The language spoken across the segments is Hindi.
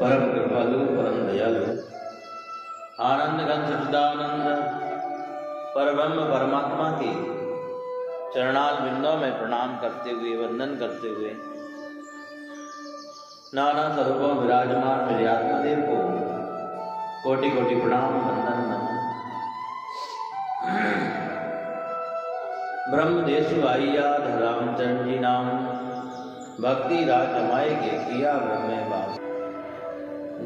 परम कृपालु परम दयालु आनंद घन सच्चिदानंद परब्रह्म परमात्मा के चरणाल बिंदों में प्रणाम करते हुए वंदन करते हुए नाना स्वरूपों विराजमान मेरे आत्मदेव को कोटि कोटि प्रणाम वंदन नमन। ब्रह्म देशु आइया रामचंद्र जी नाम भक्ति राज जमाए के किया ब्रह्मे बास।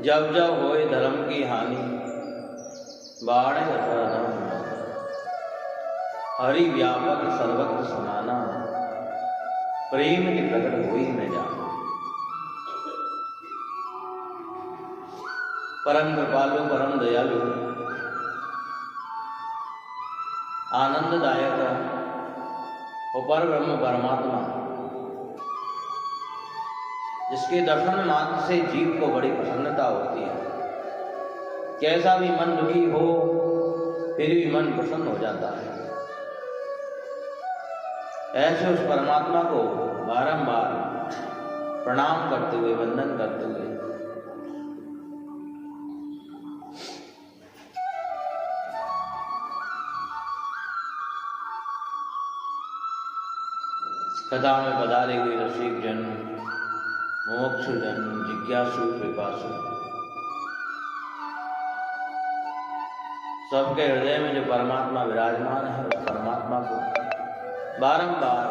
जब जब होए धर्म की हानि बाणे हरि व्यापक सर्वत्र समाना प्रेम की प्रकट हुई मैं जाना। परम कृपालु परम दयालु आनंददायक उपर ब्रह्म परमात्मा जिसके दर्शन मात्र से जीव को बड़ी प्रसन्नता होती है। कैसा भी मन दुखी हो फिर भी मन प्रसन्न हो जाता है। ऐसे उस परमात्मा को बारंबार प्रणाम करते हुए वंदन करते हुए कथा में पधारे हुए रसिक जन मोक्षु जन जिज्ञासु पिपासु सबके हृदय में जो परमात्मा विराजमान है उस परमात्मा को बारंबार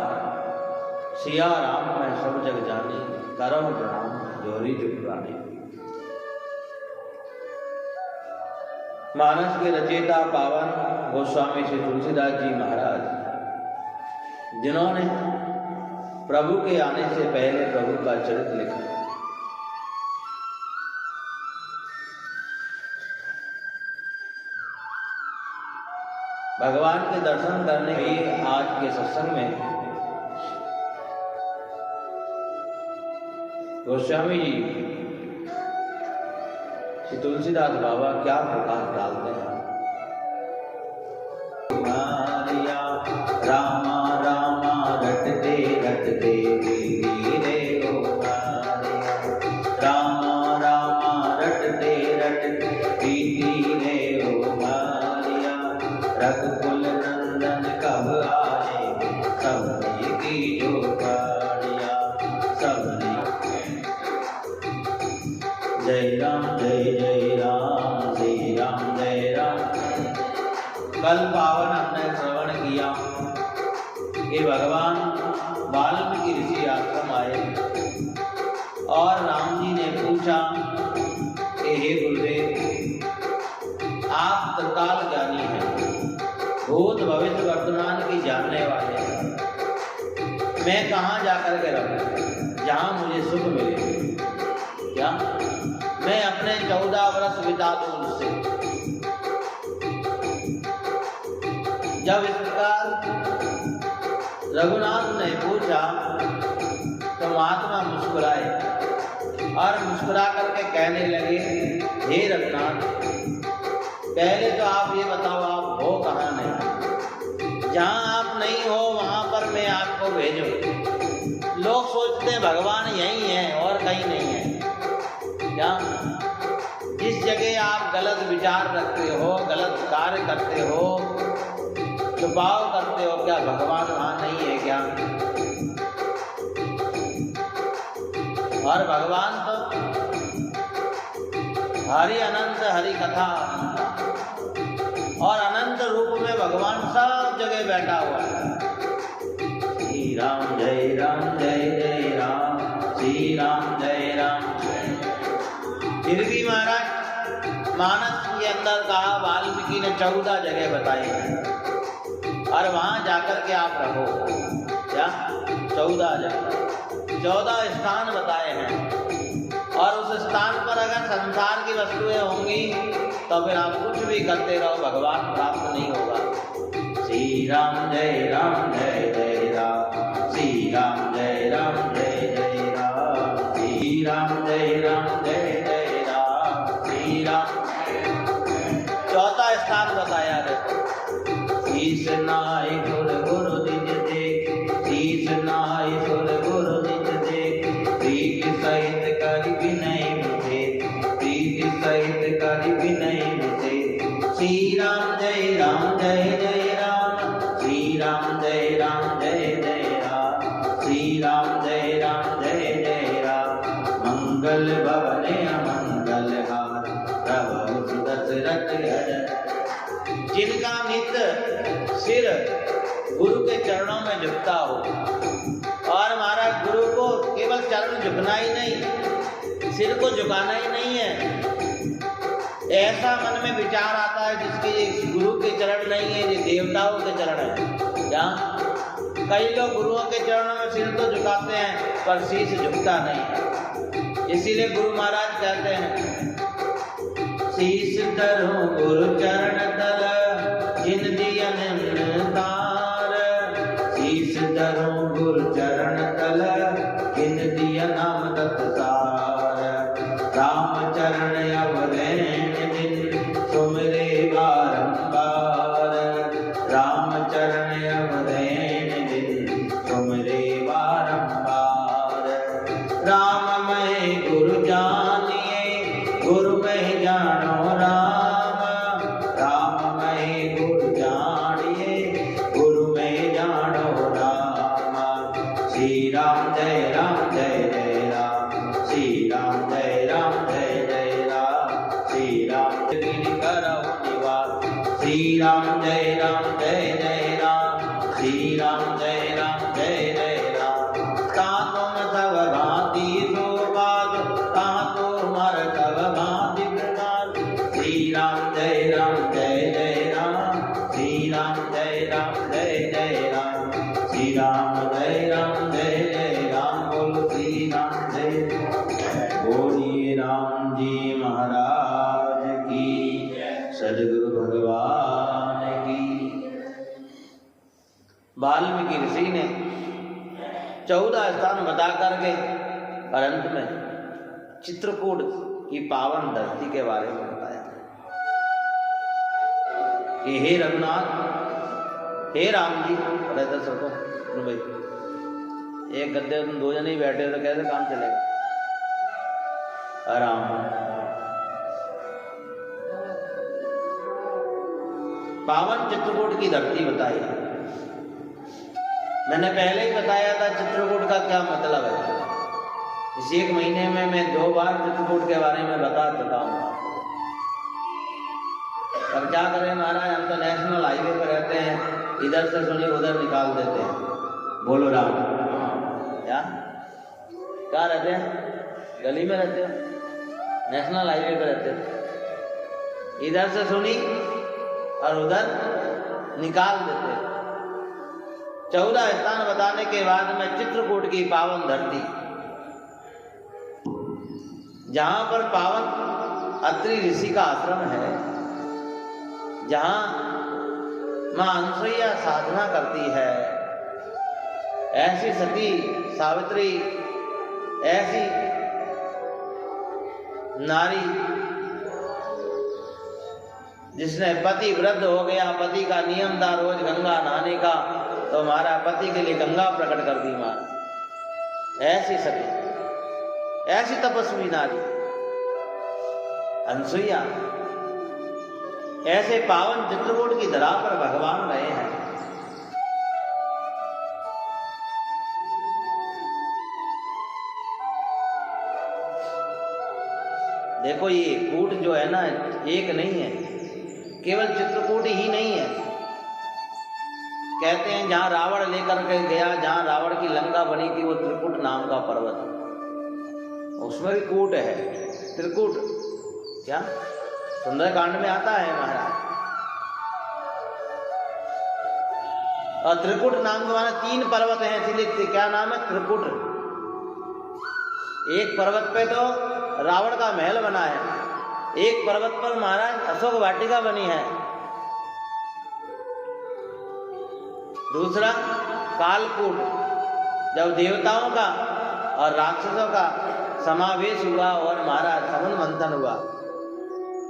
सिया राम में सब जग जाने करो प्रणाम जोरी जुगराने। मानस के रचयिता पावन गोस्वामी श्री तुलसीदास जी महाराज जिन्होंने प्रभु के आने से पहले प्रभु का चरित्र लिखा। भगवान के दर्शन करने के आज के सत्संग में गोस्वामी जी श्री तुलसीदास बाबा क्या प्रकाश डालते हैं। रामा रामा रटते रटते रे ओ रामा रामा रटते रटते रे ओ मारिया रघुकुल नंदन कब आए सबने की जो काड़िया सबने। जय राम जय राम श्री राम जय राम। कल पावन हमने श्रवण किया कि भगवान वाल्मीकि ऋषि आश्रम आए और राम जी ने पूछा कि हे गुरुदेव आप त्रिकाल ज्ञानी हैं, भूत भविष्य वर्तमान की जानने वाले हैं, मैं कहाँ जाकर के रहूं जहाँ मुझे सुख मिले। क्या मैं अपने 14 वर्ष बिता दूं उससे। जब इस प्रकार रघुनाथ ने पूछा तो महात्मा मुस्कुराए और मुस्कुरा करके कहने लगे, हे रघुनाथ पहले तो आप ये बताओ आप हो कहाँ नहीं। जहाँ आप नहीं हो वहाँ पर मैं आपको भेजूं। लोग सोचते हैं भगवान यहीं है और कहीं नहीं है। क्या जिस जगह आप गलत विचार रखते हो गलत कार्य करते हो छुपाव करते हो क्या भगवान वहां नहीं है क्या। और भगवान तो हरि अनंत हरि कथा और अनंत रूप में भगवान सब जगह बैठा हुआ है। श्री राम जय राम श्री राम जय राम। फिर भी महाराज मानस के अंदर कहा वाल्मीकि ने 14 जगह बताई है और वहां जाकर के आप रहो। क्या 14 जगह 14 स्थान बताए हैं और उस स्थान पर अगर संसार की वस्तुएं होंगी तो फिर आप कुछ भी करते रहो भगवान प्राप्त नहीं होगा। श्री राम जय राम श्री राम जय राम श्री राम जय राम श्री राम। चौथा स्थान बताया शीश नाय गुर गुरु निज देख शीश नाय सुर गुरु निज देख प्रीत सहित कर विनय मुझे मंगल भवने अमंगल हार प्रभु सुदशरथ अजय। जिनका नित्य सिर गुरु के चरणों में झुकता हो, और महाराज गुरु को केवल चरण झुकना ही नहीं, सिर को झुकाना ही नहीं है, ऐसा मन में विचार आता है जिसके ये गुरु के चरण नहीं है, ये देवताओं के चरण है। जहाँ कई लोग गुरुओं के चरणों में सिर तो झुकाते हैं पर शीश झुकता नहीं है। इसीलिए गुरु महाराज कहते हैं, शीश धरो गुरु चरण तल जिन दिया निरतार। शीश धरो गुरु चरण तल जिन दिया नाम तत्सार। राम चरण अवलैन दिन सुमिरे बारंबार। राम चरण अवलैन दिन सुमिरे बारंबार। राम मैं गुरु जानिए गुरु मैं जानो राम। राम मैं गुरु जानिए गुरु मैं जानो राम। श्री राम जय राम जय जय राम। श्री राम जय राम जय जय राम। श्री राम करो निवास। श्री राम जय जय राम। श्री राम जय जय राम। तातुम सब भांति सुबाद तातु मर सब भांति प्रकार। श्री राम जय जय राम। श्री राम जय जय राम। श्री राम जय जय राम। बोलो श्री राम जय। बोलिए राम जी महाराज की, सदगुरु भगवान की। वाल्मीकि ऋषि ने 14 स्थान बता करके और अंत में चित्रकूट की पावन धरती के बारे में बताया कि हे रघुनाथ, हे राम जी। रहता सबको भाई, एक गद्दे तुम 2 जने ही बैठे हो तो कैसे काम चलेगा? आराम। पावन चित्रकूट की धरती बताई। मैंने पहले ही बताया था चित्रकूट का क्या मतलब है। इस 1 महीने में मैं 2 बार चित्रकूट के बारे में बता चुका हूँ। अब क्या करें महाराज, हम तो नेशनल हाईवे पर रहते हैं, इधर से सुनिए उधर निकाल देते हैं। बोलो राम। क्या कहाँ रहते हैं? गली में रहते हो? नेशनल हाईवे पर रहते हो? इधर से सुनी और उधर निकाल देते। 14 स्थान बताने के बाद में चित्रकूट की पावन धरती, जहां पर पावन अत्रि ऋषि का आश्रम है, जहां मां अनसुईया साधना करती है, ऐसी सती सावित्री, ऐसी नारी जिसने पति वृद्ध हो गया, पति का नियम था रोज गंगा नहाने का, तो हमारा पति के लिए गंगा प्रकट कर दी मां। ऐसी सती, ऐसी तपस्वी नारी अनसुईया, ऐसे पावन चित्रकूट की धरा पर भगवान रहे हैं। देखो ये कूट जो है ना, एक नहीं है, केवल चित्रकूट ही नहीं है। कहते हैं जहां रावण लेकर के गया, जहां रावण की लंका बनी थी, वो त्रिकुट नाम का पर्वत, उसमें भी कूट है। त्रिकुट क्या सुंदरकांड में आता है महाराज। और त्रिकुट नाम के माने 3 पर्वत हैं, इसलिए क्या नाम है? त्रिकुट। एक पर्वत पे तो रावण का महल बना है, एक पर्वत पर महाराज अशोक वाटिका बनी है, दूसरा कालकूट, जब देवताओं का और राक्षसों का समावेश हुआ और महाराज समुद्र मंथन हुआ,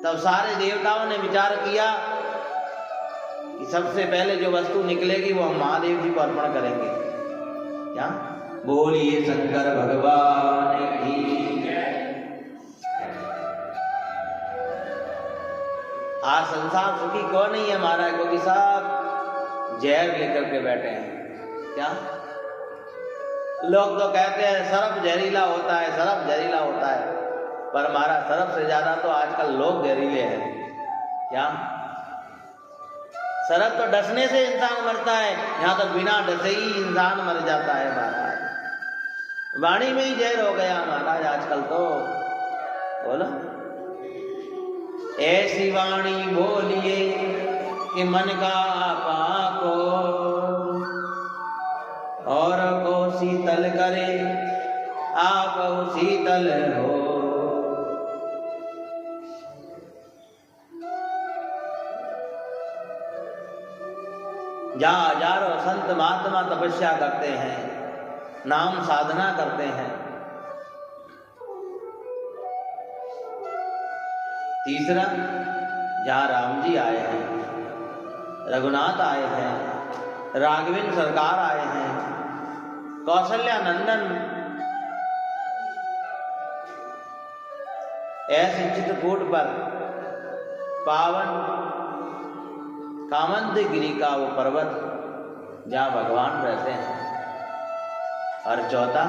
तब सारे देवताओं ने विचार किया कि सबसे पहले जो वस्तु निकलेगी वो हम महादेव जी को अर्पण करेंगे। क्या? बोलिए शंकर भगवान की। आज संसार सुखी कौन नहीं है महाराज, क्योंकि सब जहर लेकर के बैठे हैं। क्या लोग तो कहते हैं सरफ जहरीला होता है, सरफ जहरीला होता है। पर हमारा सरफ से ज्यादा तो आजकल लोग जहरीले हैं। क्या सरफ तो डसने से इंसान मरता है, यहाँ तो बिना डसे ही इंसान मर जाता है महाराज। वाणी में ही जहर हो गया महाराज आजकल तो। बोलो, ऐसी वाणी बोलिए कि मन का पाको, और को शीतल करे आप शीतल हो। जहाँ हजारों संत महात्मा तपस्या करते हैं, नाम साधना करते हैं। तीसरा, जहाँ राम जी आए हैं, रघुनाथ आए हैं, राघवेंद्र सरकार आए हैं, कौशल्या नंदन ऐसे चित्रकूट पर पावन कामंदगिरी का वो पर्वत जहाँ भगवान रहते हैं। और चौथा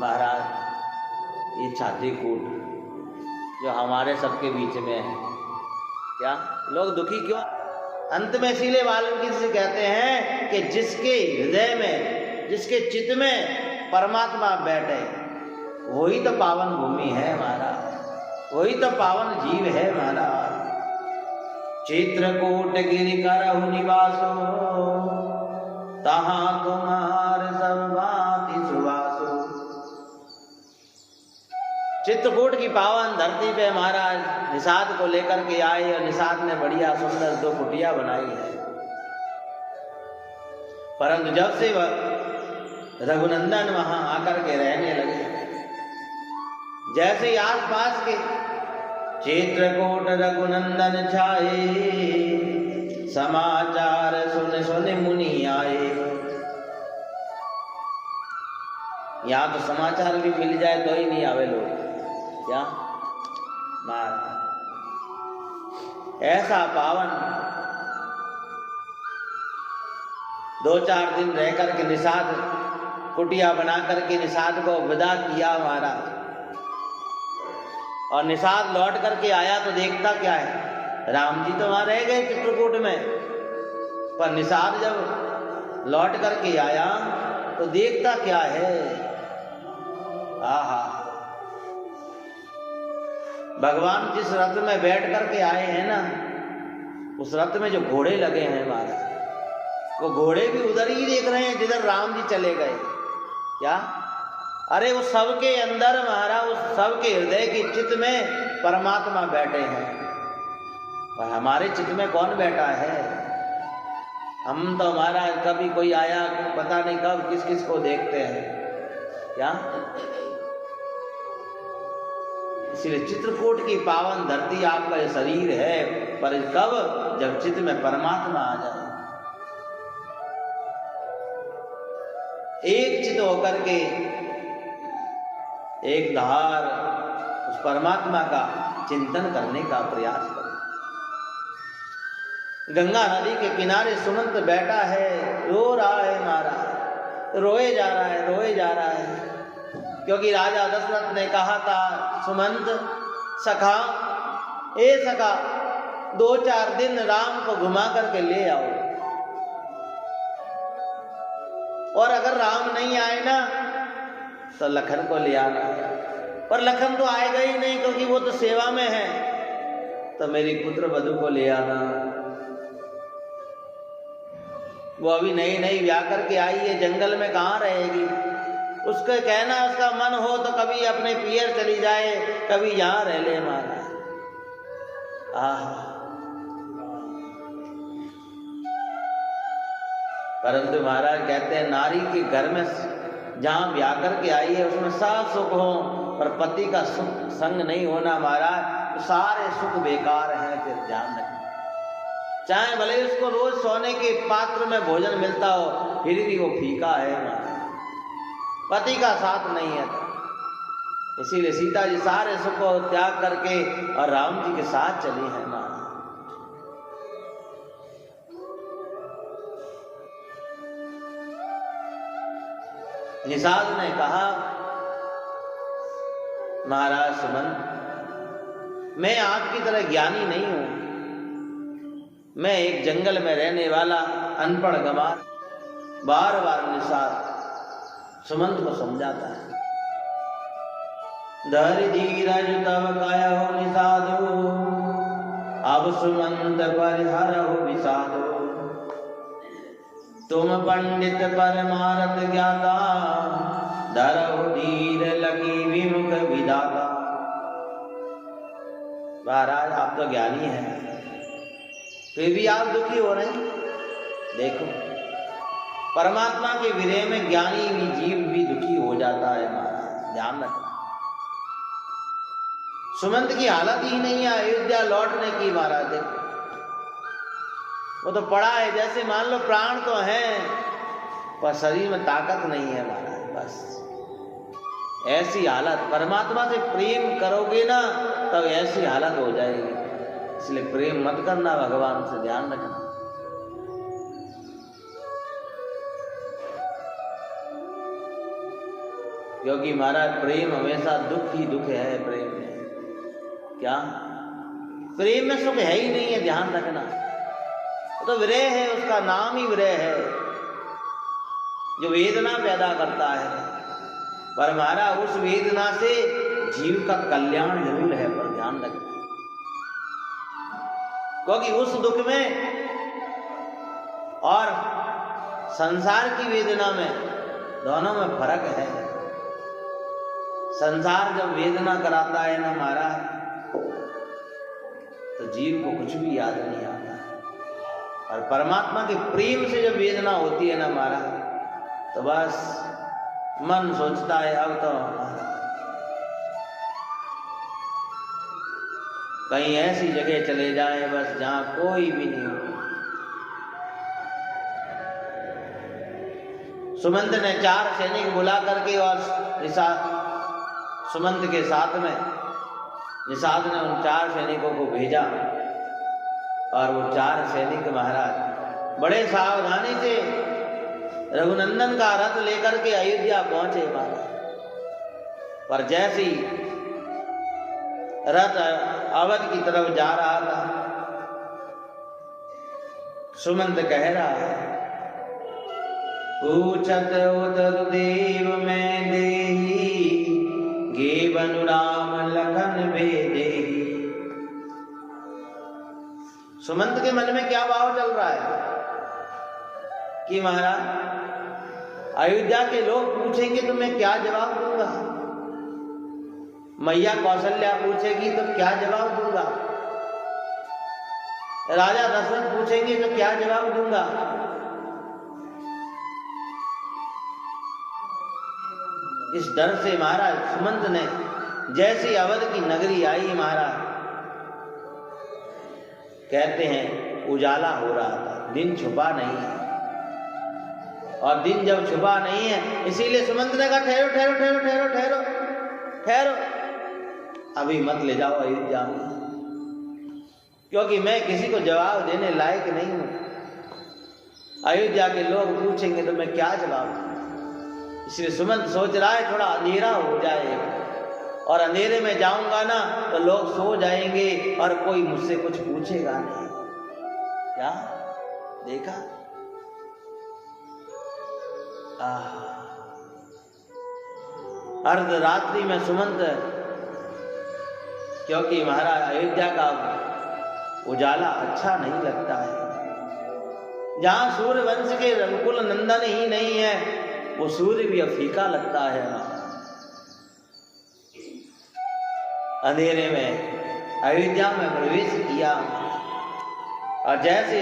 महाराज ये छातीकूट जो हमारे सबके बीच में है। क्या लोग दुखी क्यों? अंत में इसीलिए वाल्मीकि से कहते हैं कि जिसके हृदय में, जिसके चित्त में परमात्मा बैठे, वही तो पावन भूमि है महाराज, वही तो पावन जीव है महाराज। चित्रकूट गिरि करहु निवासो, तहाँ तुम्हार सब भांति सुवासो। चित्रकूट की पावन धरती पे महाराज निषाद को लेकर के आए और निषाद ने बढ़िया सुंदर 2 कुटिया बनाई है। परंतु जब से वह रघुनंदन वहां आकर के रहने लगे, जैसे ही आसपास के चित्रकूट रघुनंदन छाए, समाचार सुन सुन मुनि आए। यहाँ तो समाचार भी मिल जाए तो ही नहीं आवे लोग। क्या ऐसा पावन 2-4 दिन रह करके निषाद कुटिया बना करके निषाद को विदा किया महाराज। और निषाद लौट करके आया तो देखता क्या है, राम जी तो वहां रह गए चित्रकूट में। पर निषाद जब लौट करके आया तो देखता क्या है, आहा, भगवान जिस रथ में बैठ करके आए हैं ना, उस रथ में जो घोड़े लगे हैं महाराज, वो घोड़े भी उधर ही देख रहे हैं जिधर राम जी चले गए। क्या? अरे उस सबके अंदर महाराज, उस सबके हृदय की चित्त में परमात्मा बैठे हैं। और हमारे चित्त में कौन बैठा है? हम तो महाराज कभी कोई आया पता नहीं कब किस किस को देखते हैं। क्या? इसलिए चित्रकूट की पावन धरती आपका ये शरीर है, पर कब? जब चित्त में परमात्मा आ जाए। एक चित्त होकर के एक धार उस परमात्मा का चिंतन करने का प्रयास करो। गंगा नदी के किनारे सुमंत बैठा है, रो रहा है महाराज, रोए जा रहा है, रोए जा रहा है। क्योंकि राजा दशरथ ने कहा था, सुमंत सखा, ए सखा, 2-4 दिन राम को घुमा करके ले आओ। और अगर राम नहीं आए ना तो लखन को ले आना। पर लखन तो आएगा ही नहीं क्योंकि वो तो सेवा में है, तो मेरी पुत्र वधु को ले आना। वो अभी नई नई ब्याह करके आई है, जंगल में कहाँ रहेगी। उसका कहना, उसका मन हो तो कभी अपने पियर चली जाए, कभी यहाँ रह ले महाराज। परंतु महाराज कहते हैं नारी के घर में जहाँ ब्याह करके आई है उसमें सब सुख हो, पर पति का सुख संग नहीं होना महाराज, तो सारे सुख बेकार हैं। फिर ध्यान रखें, चाहे भले उसको रोज सोने के पात्र में भोजन मिलता हो, फिर भी वो फीका है महाराज, पति का साथ नहीं है। इसीलिए सीता जी सारे सुख को त्याग करके और राम जी के साथ चली है महाराज। निषाद ने कहा महाराज सुमंत, मैं आपकी तरह ज्ञानी नहीं हूं। मैं एक जंगल में रहने वाला अनपढ़ गंवार। बार बार निषाद सुमंत को समझाता है। धरि धीरज तब कहो निषादो, अब सुमंत परिहरहु विषादो। तुम पंडित परमारथ ज्ञाता, धरहु धीर लगी विमुख विधाता। महाराज आप तो ज्ञानी हैं, फिर भी आप दुखी हो रहे हैं। देखो, परमात्मा के विरह में ज्ञानी भी जीव भी दुखी हो जाता है महाराज, ध्यान रखना। सुमंत की हालत ही नहीं है अयोध्या लौटने की महाराज। देखो, वो तो पड़ा है जैसे मान लो प्राण तो हैं पर शरीर में ताकत नहीं है महाराज। बस ऐसी हालत, परमात्मा से प्रेम करोगे ना तब ऐसी हालत हो जाएगी। इसलिए प्रेम मत करना, भगवान से ध्यान रखना। क्योंकि महाराज प्रेम हमेशा दुख ही दुख है। प्रेम में क्या, प्रेम में सुख है ही नहीं है, ध्यान रखना। तो विरह है, उसका नाम ही विरह है जो वेदना पैदा करता है। पर महाराज उस वेदना से जीव का कल्याण जरूर है, पर ध्यान रखना। क्योंकि उस दुख में और संसार की वेदना में, दोनों में फर्क है। संसार जब वेदना कराता है ना महाराज, तो जीव को कुछ भी याद नहीं आता। और परमात्मा के प्रेम से जब वेदना होती है ना महाराज, तो बस मन सोचता है अब तो कहीं ऐसी जगह चले जाए बस जहां कोई भी नहीं हो। सुमंत ने 4 सैनिक बुला करके और सुमंत के साथ में निषाद ने उन 4 सैनिकों को भेजा। और वो 4 सैनिक महाराज बड़े सावधानी से रघुनंदन का रथ लेकर के अयोध्या पहुंचे महाराज। पर जैसी रथ अवध की तरफ जा रहा था, सुमंत कह रहा है, पूछत उतर देव मैं देही, गे बनु राम लखन भेदेही। सुमंत के मन में क्या भाव चल रहा है कि महाराज अयोध्या के लोग पूछेंगे तो मैं क्या जवाब दूंगा, मैया कौशल्या पूछेगी तो क्या जवाब दूंगा, राजा दशरथ पूछेंगे तो क्या जवाब दूंगा। इस डर से महाराज सुमंत ने जैसी अवध की नगरी आई महाराज, कहते हैं उजाला हो रहा था, दिन छुपा नहीं है। और दिन जब छुपा नहीं है, इसीलिए सुमंत ने कहा ठहरो ठहरो ठहरो ठहरो ठहरो ठहरो, अभी मत ले जाओ अयोध्या में, क्योंकि मैं किसी को जवाब देने लायक नहीं हूं। अयोध्या के लोग पूछेंगे तो मैं क्या जवाब दूं। इसलिए सुमंत सोच रहा है थोड़ा अंधेरा हो जाए, और अंधेरे में जाऊंगा ना तो लोग सो जाएंगे और कोई मुझसे कुछ पूछेगा नहीं। क्या देखा, अर्धरात्रि में सुमंत, क्योंकि महाराज अयोध्या का उजाला अच्छा नहीं लगता है। जहां सूर्य वंश के रघुकुल नंदन ही नहीं है, वो सूर्य भी फीका लगता है। अंधेरे में अयोध्या में प्रवेश किया, और जैसे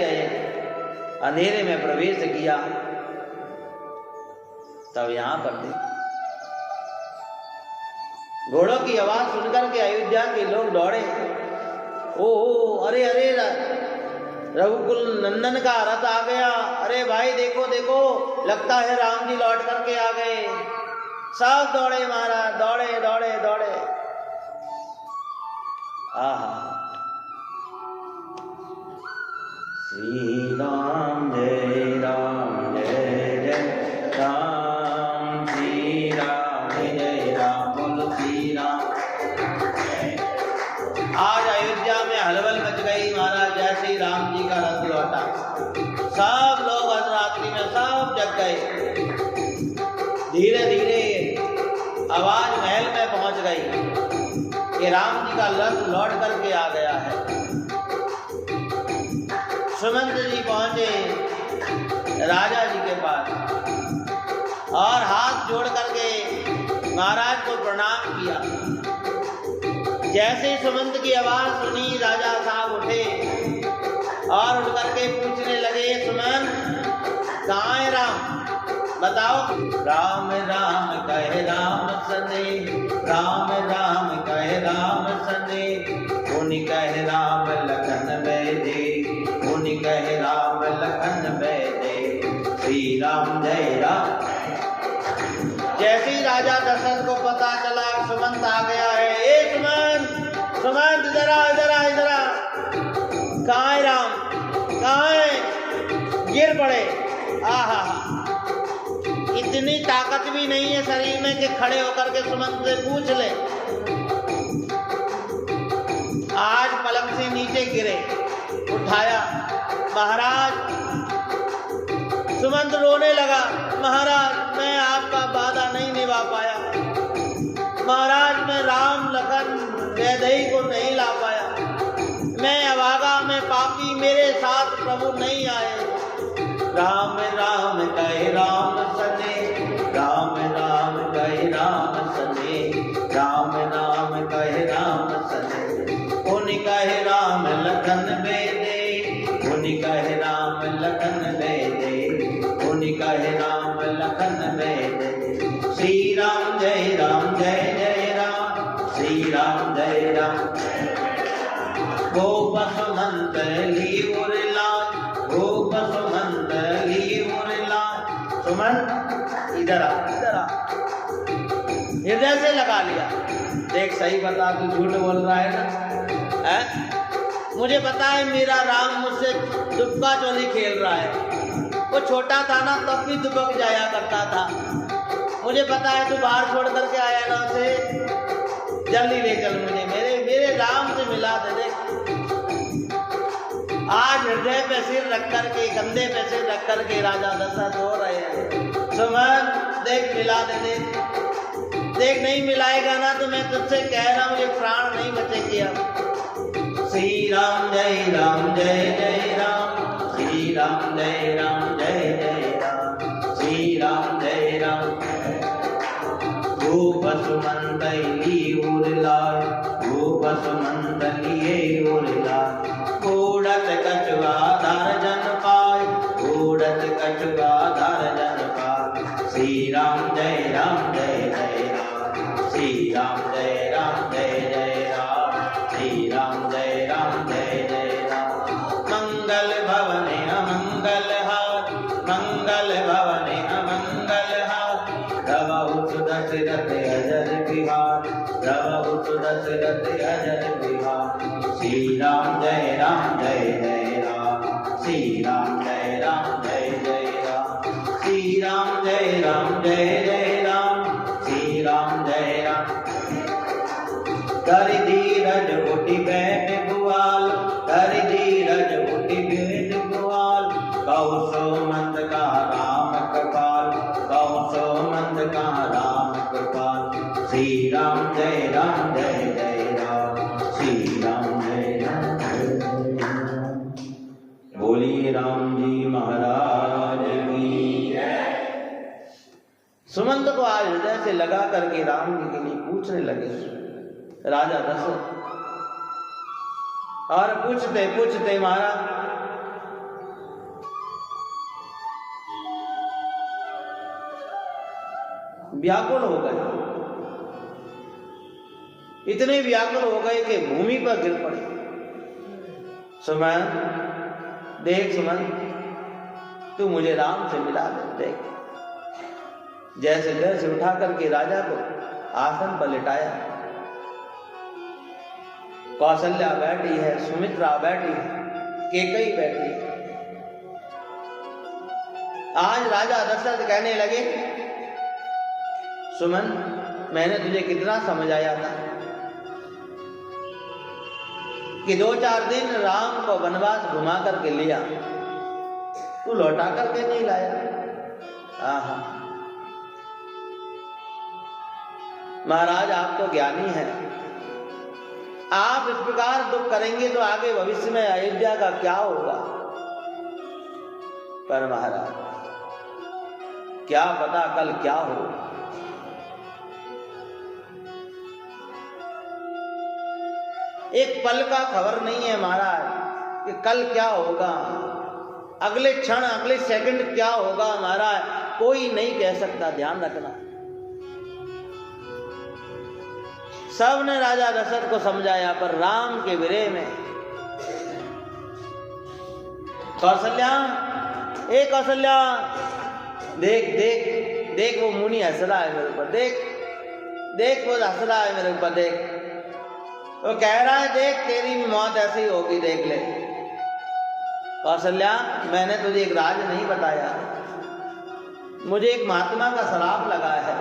अंधेरे में प्रवेश किया तब यहां पर देख घोड़ों की आवाज सुनकर के अयोध्या के लोग दौड़े। ओ अरे अरे रघुकुल नंदन का रथ आ गया, अरे भाई देखो देखो, लगता है राम जी लौट करके आ गए। सब दौड़े महाराज, दौड़े दौड़े दौड़े। आहा, श्री राम जय राम जय जय राम, श्री राम जय राम बोलो श्री राम। धीरे धीरे आवाज महल में पहुंच गई कि राम जी का रथ लौट करके आ गया है। सुमंत जी पहुंचे राजा जी के पास और हाथ जोड़ करके महाराज को प्रणाम किया। जैसे ही सुमंत की आवाज सुनी राजा साहब उठे और उठ करके पूछने लगे, सुमंत कहाँ है राम, बताओ। राम राम कहे राम सने, राम राम कहे राम सने, उनि कहे राम लखन बैदे, उनि कहे राम लखन बैदे, श्री राम जय राम। जैसे ही राजा दशरथ को पता चला सुमंत आ गया है, ए सुमंत, सुमंत इधर आ, इधर आ, इधर आ, कहाँ है राम, कहाँ है, गिर पड़े। आहा, इतनी ताकत भी नहीं है शरीर में कि खड़े होकर के सुमंत से पूछ ले। आज पलंग से नीचे गिरे, उठाया, महाराज। सुमंत रोने लगा, महाराज मैं आपका वादा नहीं निभा पाया, महाराज मैं राम लखन वैदेही को नहीं ला पाया, मैं अभागा, मैं पापी, मेरे साथ प्रभु नहीं आए। राम राम कहे राम सने, राम राम कहे राम सने, राम राम कहे राम सने, उनि कहे राम लखन बैदे, उनि कहे राम लखन बैदे, उनि कहे राम लखन बैदे, श्री राम जय राम, जय जय राम, श्री राम जय राम। गो बसुमंत ली उरला, गो बसुमंत ली उरला। सुमंत इधर आ, इधर आ, हृदय से लगा लिया। देख सही बता, तू झूठ बोल रहा है ना, है? मुझे पता है मेरा राम मुझसे दुबका चोली खेल रहा है। वो छोटा था ना तब भी दुबक जाया करता था। मुझे पता है तू बाहर छोड़ करके आया ना उसे, जल्दी ले चल मुझे, मेरे राम से मिला दे। देख आज हृदय पे सिर रख करके, कंधे पे सिर रख करके राजा दशरथ रो रहे हैं। सुमंत देख मिला दे, देख नहीं मिलाएगा ना तो मैं तुझसे कह रहा हूँ ये प्राण नहीं बचेंगे अब। श्री राम जय राम, जय जय राम, श्री राम जय राम, जय जय राम, श्री राम जय राम। गो बसुमंत ली उरला, गो बसुमंत लिए उरला, उड़त कछुआ धर जन पाए, उड़त कछुआ धर जन पाए, श्री राम जय राम, जय जय राम, श्री राम जय राम, जय जय राम, श्री राम जय राम, जय जय राम। मंगल भवने अमंगल हार, मंगल भवने अमंगल हार, रवहु सुदशरथ अजर बिहार, रवहु सुदशरथ अजर बिहार, श्री राम जय राम, जय जय राम, श्री राम जय राम, जय जय राम, श्री राम जय राम, जय जय राम, श्री राम जय राम। कर धीरज उठी बैठ ग्वाल, कर धीरज उठी बैठ ग्वाल, कहु सुमंत का राम कृपाल, कहु सुमंत का राम कृपाल, श्री राम जय राम, जय जय राम, श्री राम जय राम, जय जय राम। बोलिए राम जी महाराज की जय। सुमंत को आज हृदय से लगा करके राम जी के लिए पूछने लगे राजा दशरथ, और पूछते पूछते महाराज व्याकुल हो गए, इतने व्याकुल हो गए कि भूमि पर गिर पड़े। सुमंत देख, सुमंत तू मुझे राम से मिला दे। देख जैसे जैसे उठा करके राजा को आसन पर लिटाया, कौशल्या बैठी है, सुमित्रा बैठी है, केकई बैठी है। आज राजा दशरथ कहने लगे, सुमंत मैंने तुझे कितना समझाया था कि 2-4 दिन राम को वनवास घुमा करके लिया, तू लौटा करके नहीं लाया। आहा, महाराज आप तो ज्ञानी हैं, आप इस प्रकार दुख करेंगे तो आगे भविष्य में अयोध्या का क्या होगा। पर महाराज क्या पता कल क्या हो। एक पल का खबर नहीं है महाराज कि कल क्या होगा, अगले क्षण अगले सेकंड क्या होगा महाराज, कोई नहीं कह सकता। ध्यान रखना। सबने राजा दशरथ को समझाया, पर राम के विरह में कौशल्या, ए कौशल्या, देख देख देख वो मुनि हंस रहा है मेरे ऊपर, देख देख वो हंस रहा है मेरे ऊपर, देख वो कह रहा है देख तेरी भी मौत ऐसे ही होगी, देख ले। कौशल्या मैंने तुझे एक राज नहीं बताया, मुझे एक महात्मा का श्राप लगा है।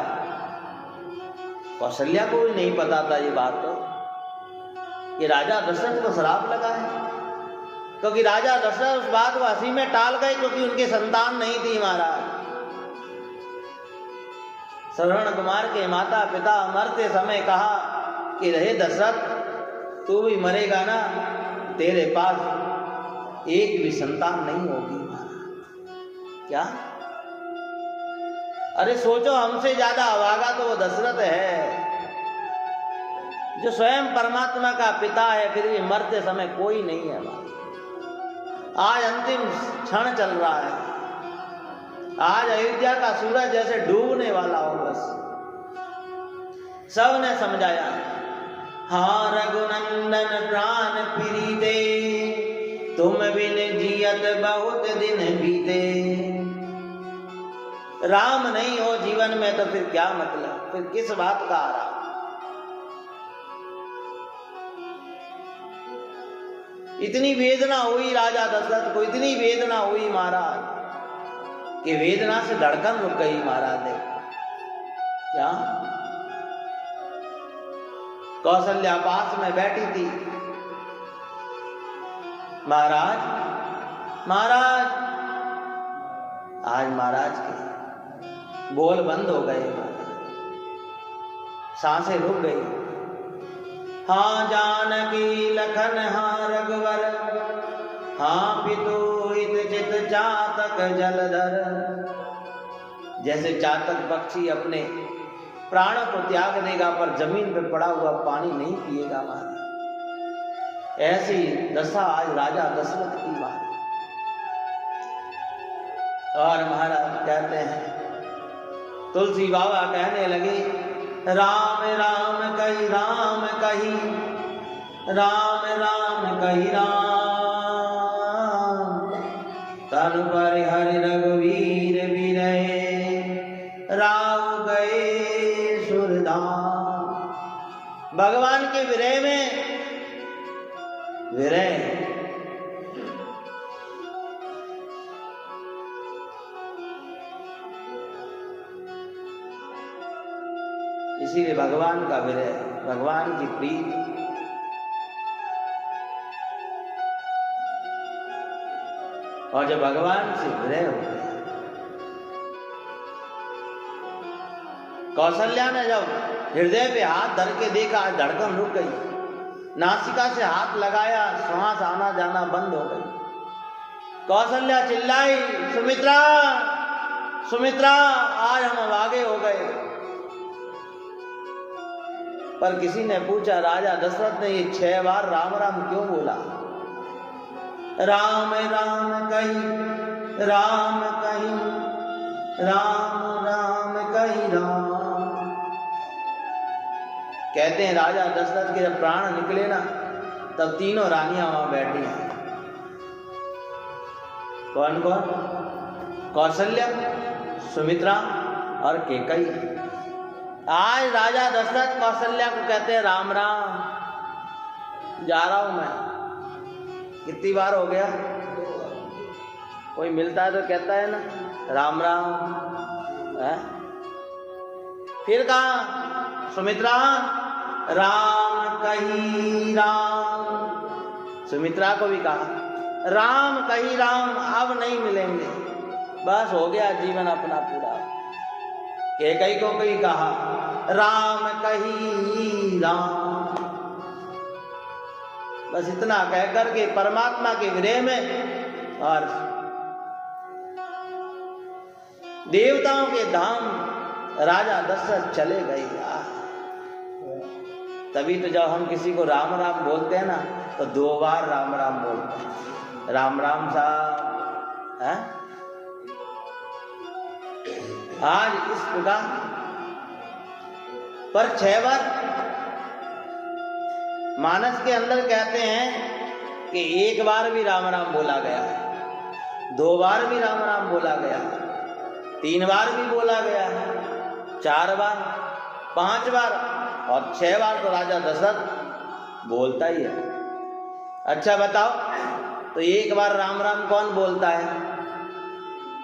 कौशल्या को भी नहीं पता था ये बात, तो कि राजा दशरथ को श्राप लगा है, क्योंकि राजा दशरथ उस बात को हंसी में टाल गए क्योंकि उनके संतान नहीं थी महाराज। श्रवण कुमार के माता पिता मरते समय कहा कि रहे दशरथ तू भी मरेगा ना, तेरे पास एक भी संतान नहीं होगी महाराज। क्या? अरे सोचो, हमसे ज्यादा अभागा तो वो दशरथ है जो स्वयं परमात्मा का पिता है, फिर भी मरते समय कोई नहीं है महाराज। आज अंतिम क्षण चल रहा है, आज अयोध्या का सूरज जैसे डूबने वाला हो। बस सबने समझाया, हाँ रघुनंदन प्राण प्रीते, तुम बिन जियत बहुत दिन बीते। राम नहीं हो जीवन में तो फिर क्या मतलब, फिर किस बात का आराम। इतनी वेदना हुई राजा दशरथ को, इतनी वेदना हुई महाराज कि वेदना से धड़कन रुक गई महाराज ने। क्या? कौशल्या पास में बैठी थी। महाराज महाराज, आज महाराज के बोल बंद हो गए, सांसें रुक गई। हाँ जानकी लखन हाँ रघुवर, हाँ पितु हित चित चातक जलधर। जैसे चातक पक्षी अपने प्राणों को त्याग देगा पर जमीन पर पड़ा हुआ पानी नहीं पिएगा महाराज, ऐसी दशा आज राजा दशरथ की बात। और महाराज कहते हैं, तुलसी बाबा कहने लगे, राम राम कही राम कही, राम राम कही राम, तन पर हरि रघुवीर विरहे, राव गए सुरधाम। भगवान के विरह में विरह इसीलिए भगवान का विरह, भगवान की प्रीति। और जब भगवान से विरह हो गया, कौशल्या ने जब हृदय पे हाथ धर के देखा, धड़कन रुक गई। नासिका से हाथ लगाया, श्वास आना जाना बंद हो गई। कौशल्या चिल्लाई, सुमित्रा सुमित्रा, आज हम आगे हो गए। पर किसी ने पूछा, राजा दशरथ ने ये 6 बार राम राम क्यों बोला? राम राम कही राम कही, राम राम कही राम। कहते हैं राजा दशरथ के जब प्राण निकले ना, तब तीनों रानियां वहां बैठी हैं। कौन कौन? कौशल्या, सुमित्रा और कैकेयी। आज राजा दशरथ कौशल्या को कहते हैं राम राम, जा रहा हूं मैं। कितनी बार हो गया? कोई मिलता है तो कहता है ना राम राम है? फिर कहा सुमित्रा, राम कही राम। सुमित्रा को भी कहा राम कही राम, अब नहीं मिलेंगे, बस हो गया जीवन अपना पूरा। कैकेयी को भी कहा राम कही राम। बस इतना कह करके परमात्मा के विरह में और देवताओं के धाम राजा दशरथ चले गए। तभी तो जब हम किसी को राम राम बोलते हैं ना तो 2 बार राम राम बोलते हैं। राम राम साहब है आज इस प्रकार, पर 6 बार मानस के अंदर कहते हैं कि 1 बार भी राम राम बोला गया है, 2 बार भी राम राम बोला गया है, 3 बार भी बोला गया है, 4 बार, 5 बार और 6 बार तो राजा दशरथ बोलता ही है। अच्छा बताओ तो 1 बार राम राम कौन बोलता है?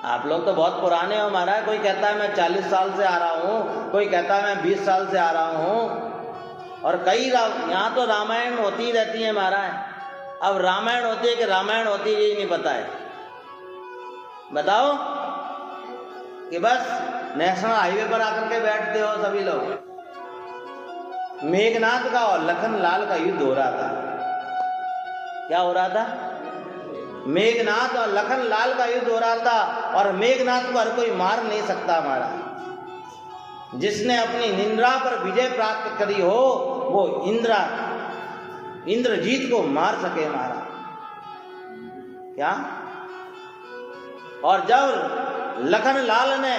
आप लोग तो बहुत पुराने हो महाराज। कोई कहता है मैं 40 साल से आ रहा हूँ, कोई कहता है मैं 20 साल से आ रहा हूँ, और कई यहाँ तो रामायण होती रहती है महाराज। अब रामायण होती है कि रामायण होती है यही नहीं पता है। बताओ कि बस नेशनल हाईवे पर आकर के बैठते हो सभी लोग। मेघनाथ का और लखन लाल का युद्ध हो रहा था। क्या हो रहा था? मेघनाथ और लखन लाल का युद्ध हो रहा था, और मेघनाथ को हर कोई मार नहीं सकता हमारा। जिसने अपनी निंद्रा पर विजय प्राप्त करी हो वो इंद्रजीत को मार सके हमारा। क्या? और जब लखन लाल ने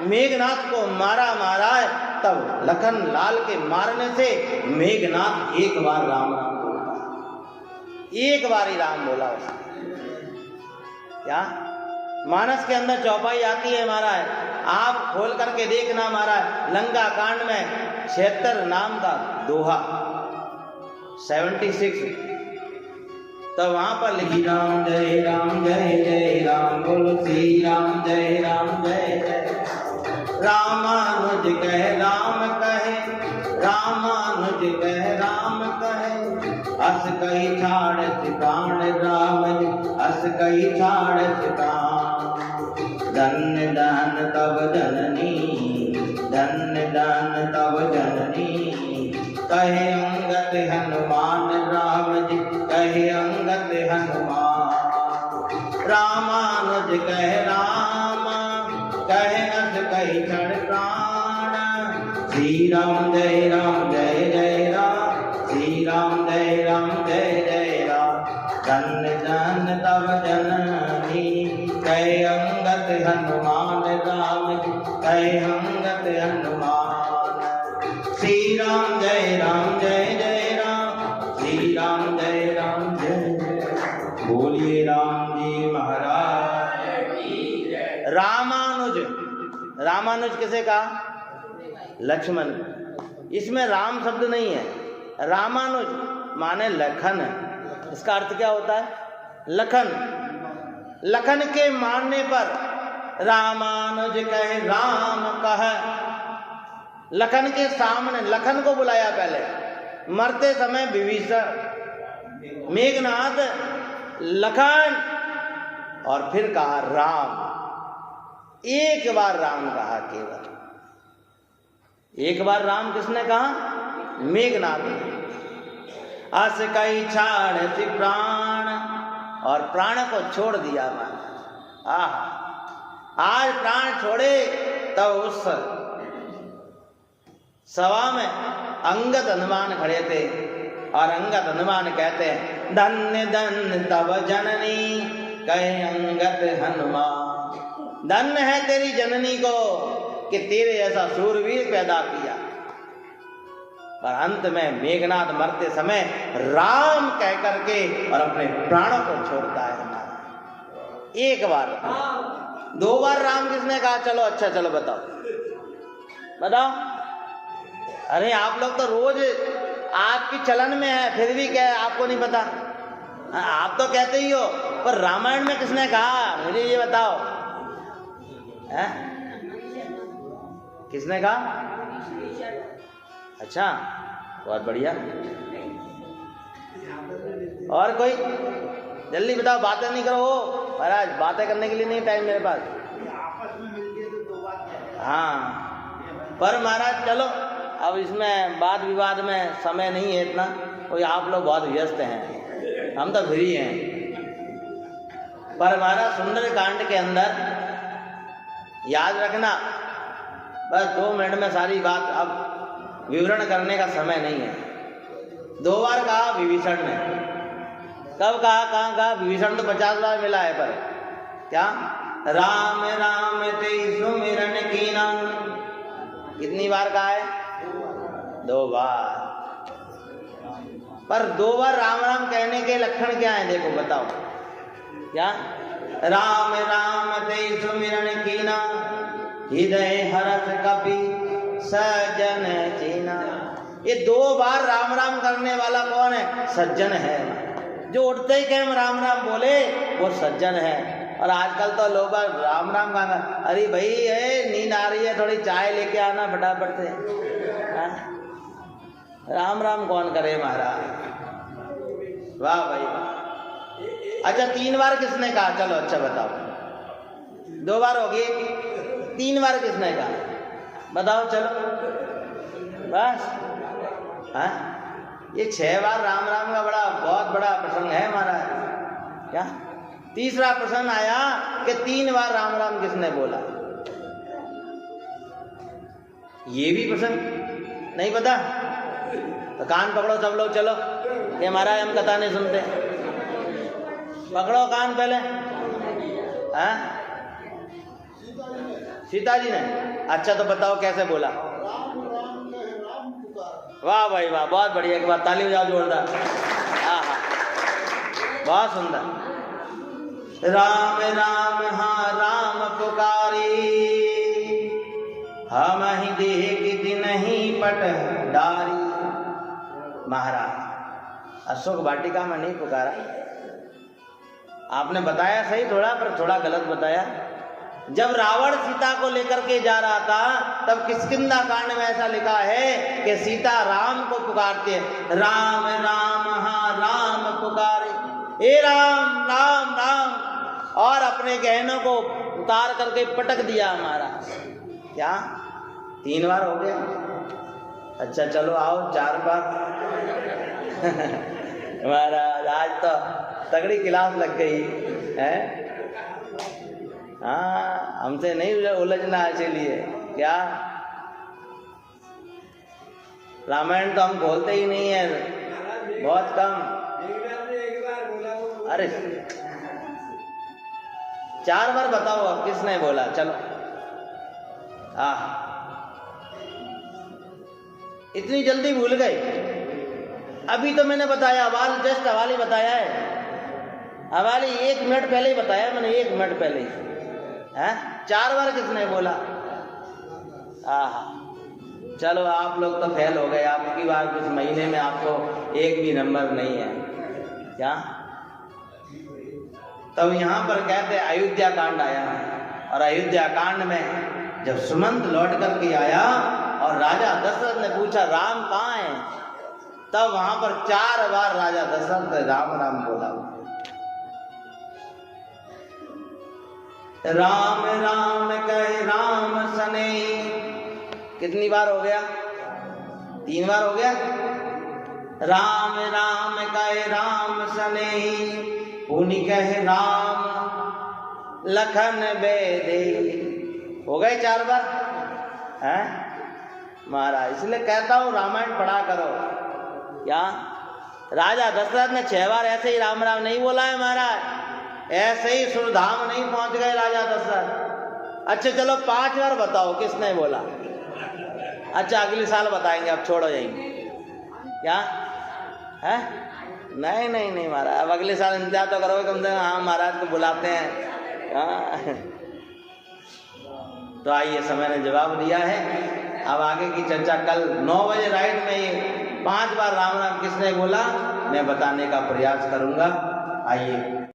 मेघनाथ को मारा है, तब लखन लाल के मारने से मेघनाथ 1 बार राम राम बोला, 1 बार ही राम बोला उसने। क्या? मानस के अंदर चौपाई आती है महाराज, आप खोल करके देखना महाराज। लंका कांड में 76 नाम का दोहा 76, तो वहां पर लिखी राम जय राम बोलो श्री राम जय जय। रामानुज कहे राम कहे, रामानुज कहे राम कहे, अस कही छाड़ सिकान राम, अस कही छाड़ सिकान। धन्य धन तब जननी, धन्य धन तब जननी, कहे अंगत हनुमान राम जी, कहे अंगत हनुमान। रामानुज कहे राम कहे, अस कही छड़ प्राण। श्री राम जय राम, श्री राम जय जय राम। धन्य धन तब जननी, कहे अंगत हनुमान राम जी, कहे अंगत हनुमान। श्री राम जय राम, श्री राम जय जय। बोलिए राम जी महाराज की जय। रामानुज किसे कहा? लक्ष्मण। इसमें राम शब्द नहीं है, रामानुज माने लखन। इसका अर्थ क्या होता है? लखन। लखन के मानने पर रामानुज कहे राम कहे। लखन के सामने लखन को बुलाया पहले, मरते समय विभीषण, मेघनाथ, लखन, और फिर कहा राम। 1 बार राम कहा केवल। 1 बार राम किसने कहा? मेघनाथ ने। अस कई छाड़ सी प्राण, और प्राण को छोड़ दिया माना। आज प्राण छोड़े तब उस सभा में अंगद हनुमान खड़े थे, और अंगद हनुमान कहते हैं धन्य धन्य तब जननी, कहे अंगद हनुमान। धन्य है तेरी जननी को कि तेरे ऐसा सूरवीर पैदा किया। पर अंत में मेघनाथ मरते समय राम कह करके और अपने प्राणों को छोड़ता है हमारा। 1 बार। 2 बार राम किसने कहा? चलो अच्छा, चलो बताओ। अरे आप लोग तो रोज आपकी चलन में है, फिर भी क्या है आपको नहीं पता? आप तो कहते ही हो, पर रामायण में किसने कहा? मुझे ये बताओ है? किसने कहा? अच्छा, बहुत बढ़िया। और कोई जल्दी बताओ, बातें नहीं करो महाराज, बातें करने के लिए नहीं टाइम मेरे पास। हाँ पर महाराज चलो अब इसमें वाद विवाद में समय नहीं है इतना, कोई आप लोग बहुत व्यस्त हैं, हम तो फ्री हैं। पर हमारा सुंदर कांड के अंदर याद रखना, बस 2 मिनट में सारी बात, अब विवरण करने का समय नहीं है। 2 बार कहा विभीषण ने, कब कहा, कहाँ कहा? विभीषण तो 50 बार मिला है, पर क्या? राम राम ते सुमिरन कीना, कितनी बार कहा है? 2 बार। पर 2 बार राम राम कहने के लक्षण क्या है, देखो बताओ क्या? राम राम ते सुमिरन कीना, हृदय हर्ष कपि सज्जन चीना। ये 2 बार राम राम करने वाला कौन है? सज्जन है। जो उठते ही कहें राम राम बोले वो सज्जन है। और आजकल तो लोग राम राम कहा, अरे भाई नींद आ रही है, थोड़ी चाय लेके आना फटाफट से। राम राम कौन करे महाराज? वाह भाई वाह। अच्छा 3 बार किसने कहा? चलो अच्छा बताओ, 2 बार हो गई, 3 बार किसने कहा? बताओ चलो बस। हाँ, ये 6 बार राम राम का बहुत बड़ा प्रसंग है महाराज। क्या? तीसरा प्रश्न आया कि 3 बार राम राम किसने बोला? ये भी प्रसंग नहीं पता? तो कान पकड़ो सब लोग, चलो ये महाराज हम कथा नहीं सुनते। पकड़ो कान पहले। हाँ, सीता जी ने? अच्छा तो बताओ कैसे बोला? वाह भाई वाह, बहुत बढ़िया, एक बार ताली बजाओ जोरदार। हाँ हाँ, बहुत सुंदर। राम राम हाँ राम पुकारी, हम ही देख दिन ही पट डारी। महाराज अशोक वाटिका में नहीं पुकारा, आपने बताया सही थोड़ा, पर थोड़ा गलत बताया। जब रावण सीता को लेकर के जा रहा था, तब किष्किंधा कांड में ऐसा लिखा है कि सीता राम को पुकारते हैं, राम राम हाँ राम पुकारे, ए राम राम राम, और अपने गहनों को उतार करके पटक दिया हमारा। क्या 3 बार हो गया? अच्छा चलो आओ 4 बार। महाराज आज तो तगड़ी क्लास लग गई है। हाँ, हमसे नहीं उलझना इसीलिए। क्या रामायण तो हम बोलते ही नहीं है, बहुत कम। अरे 4 बार बताओ अब किसने बोला? चलो इतनी जल्दी भूल गए? अभी तो मैंने बताया, जस्ट हवाली बताया है, हवाली 1 मिनट पहले ही बताया मैंने, 1 मिनट पहले ही। है 4 बार किसने बोला? चलो आप लोग तो फेल हो गए, आपकी बार कुछ महीने में आपको 1 भी नंबर नहीं है। क्या? तब यहाँ पर कहते अयोध्या कांड आया, और अयोध्या कांड में जब सुमंत लौट करके आया और राजा दशरथ ने पूछा राम कहाँ है, तब वहां पर 4 बार राजा दशरथ ने राम राम बोला। राम राम कहे राम सने, कितनी बार हो गया? 3 बार हो गया। राम राम कहे राम सने, पुनि कहे राम लखन बेदे, हो गए 4 बार हैं महाराज। इसलिए कहता हूँ रामायण पढ़ा करो। क्या राजा दशरथ ने 6 बार ऐसे ही राम राम नहीं बोला है महाराज, ऐसे ही सुरधाम नहीं पहुंच गए राजा दशरथ। अच्छा चलो 5 बार बताओ किसने बोला? अच्छा अगले साल बताएंगे, अब छोड़ो यही। क्या है? नहीं नहीं नहीं महाराज, अब अगले साल इंतजार तो करोगे कम से कम। हाँ महाराज को बुलाते हैं। हाँ तो आइए, समय ने जवाब दिया है। अब आगे की चर्चा कल 9 बजे राइट में ये 5 बार राम राम किसने बोला मैं बताने का प्रयास करूंगा। आइए।